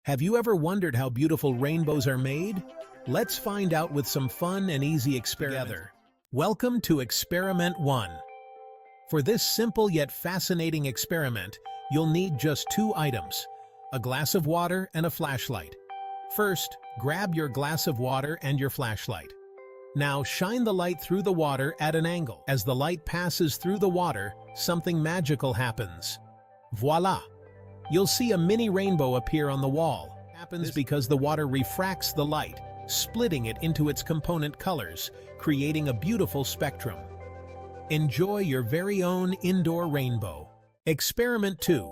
Have you ever wondered how beautiful rainbows are made? Let's find out with some fun and easy experiment. Welcome to Experiment 1. For this simple yet fascinating experiment, you'll need just two items, a glass of water and a flashlight. First, grab your glass of water and your flashlight. Now shine the light through the water at an angle. As the light passes through the water, something magical happens. Voila! You'll see a mini rainbow appear on the wall. It happens because the water refracts the light, splitting it into its component colors, creating a beautiful spectrum. Enjoy your very own indoor rainbow. Experiment 2.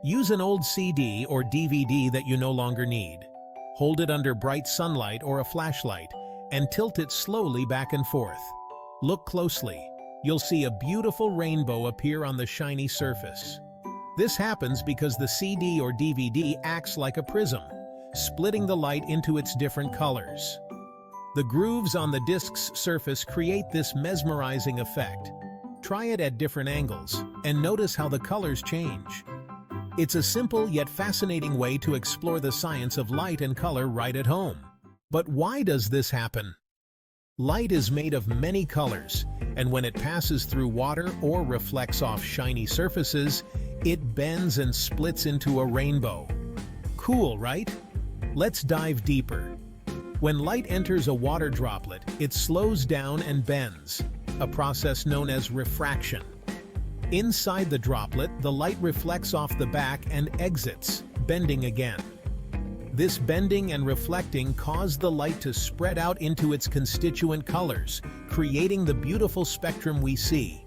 Use an old CD or DVD that you no longer need. Hold it under bright sunlight or a flashlight and tilt it slowly back and forth. Look closely. You'll see a beautiful rainbow appear on the shiny surface. This happens because the CD or DVD acts like a prism, splitting the light into its different colors. The grooves on the disc's surface create this mesmerizing effect. Try it at different angles and notice how the colors change. It's a simple yet fascinating way to explore the science of light and color right at home. But why does this happen? Light is made of many colors, and when it passes through water or reflects off shiny surfaces, it bends and splits into a rainbow. Cool, right? Let's dive deeper. When light enters a water droplet, it slows down and bends, a process known as refraction. Inside the droplet, the light reflects off the back and exits, bending again. This bending and reflecting cause the light to spread out into its constituent colors, creating the beautiful spectrum we see.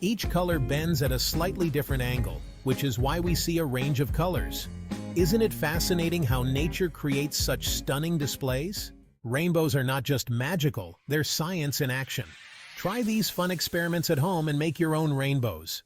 Each color bends at a slightly different angle, which is why we see a range of colors. Isn't it fascinating how nature creates such stunning displays? Rainbows are not just magical, they're science in action. Try these fun experiments at home and make your own rainbows.